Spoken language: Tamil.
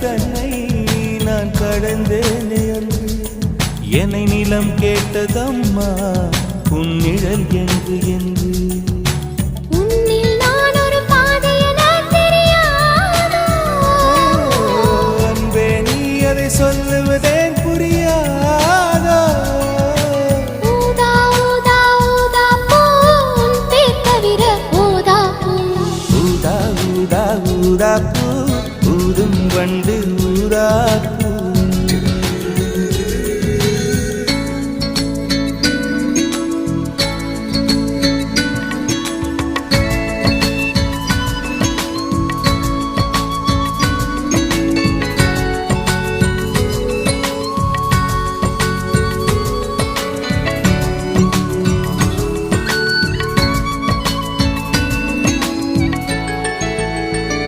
தன்னை நான் கடந்தேனே அன்று என்னை நிலம் கேட்டதம்மா உன்னிழல் என்று என்று அன்பே நீ அதை சொல்லுவதேன் புரியாதோ ஊதா ஊதா பூ ஊதும் வண்டு ஊதா பூ